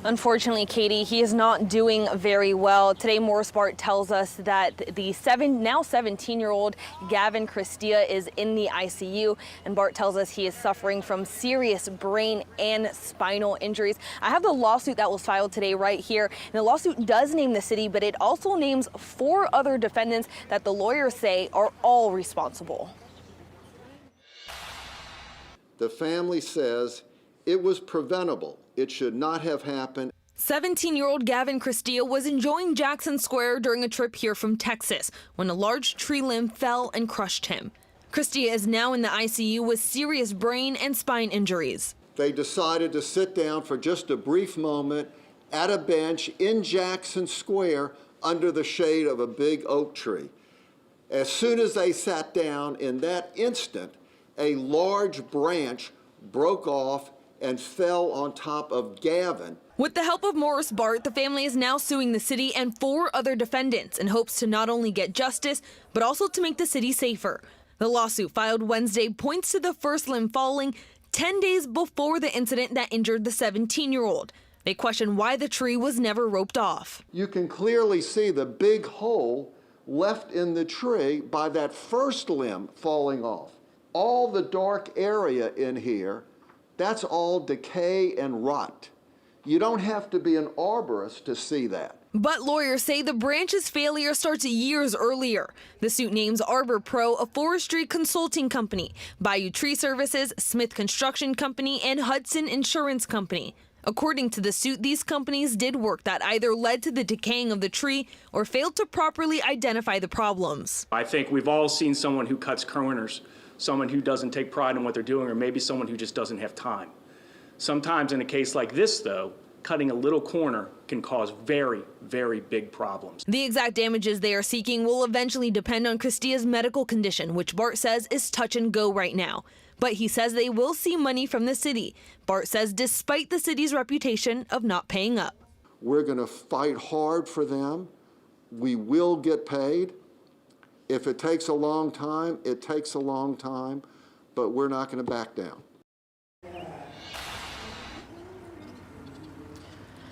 Unfortunately, Katie, he is not doing very well. Today, Morris Bart tells us that the now 17-year-old Gavin Cristia is in the ICU, and Bart tells us he is suffering from serious brain and spinal injuries. I have the lawsuit that was filed today right here, and the lawsuit does name the city, but it also names 4 other defendants that the lawyers say are all responsible. The family says it was preventable. It should not have happened. 17-year-old Gavin Cristia was enjoying Jackson Square during a trip here from Texas when a large tree limb fell and crushed him. Cristia is now in the ICU with serious brain and spine injuries. They decided to sit down for just a brief moment at a bench in Jackson Square under the shade of a big oak tree. As soon as they sat down, in that instant, a large branch broke off and fell on top of Gavin. With the help of Morris Bart, the family is now suing the city and 4 other defendants in hopes to not only get justice, but also to make the city safer. The lawsuit filed Wednesday points to the first limb falling 10 days before the incident that injured the 17-year-old. They question why the tree was never roped off. You can clearly see the big hole left in the tree by that first limb falling off. All the dark area in here, that's all decay and rot. You don't have to be an arborist to see that. But lawyers say the branch's failure starts years earlier. The suit names Arbor Pro, a forestry consulting company, Bayou Tree Services, Smith Construction Company, and Hudson Insurance Company. According to the suit, these companies did work that either led to the decaying of the tree or failed to properly identify the problems. I think we've all seen someone who cuts corners, someone who doesn't take pride in what they're doing, or maybe someone who just doesn't have time. Sometimes in a case like this, though, cutting a little corner can cause very, very big problems. The exact damages they are seeking will eventually depend on Cristia's medical condition, which Bart says is touch and go right now. But he says they will see money from the city. Bart says despite the city's reputation of not paying up. We're going to fight hard for them. We will get paid. If it takes a long time, it takes a long time, but we're not going to back down.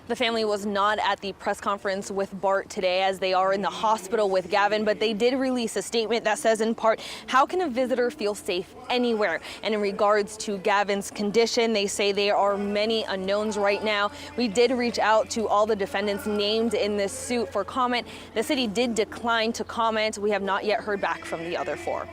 The family was not at the press conference with Bart today as they are in the hospital with Gavin, but they did release a statement that says in part, how can a visitor feel safe anywhere? And in regards to Gavin's condition, they say there are many unknowns right now. We did reach out to all the defendants named in this suit for comment. The city did decline to comment. We have not yet heard back from the other 4.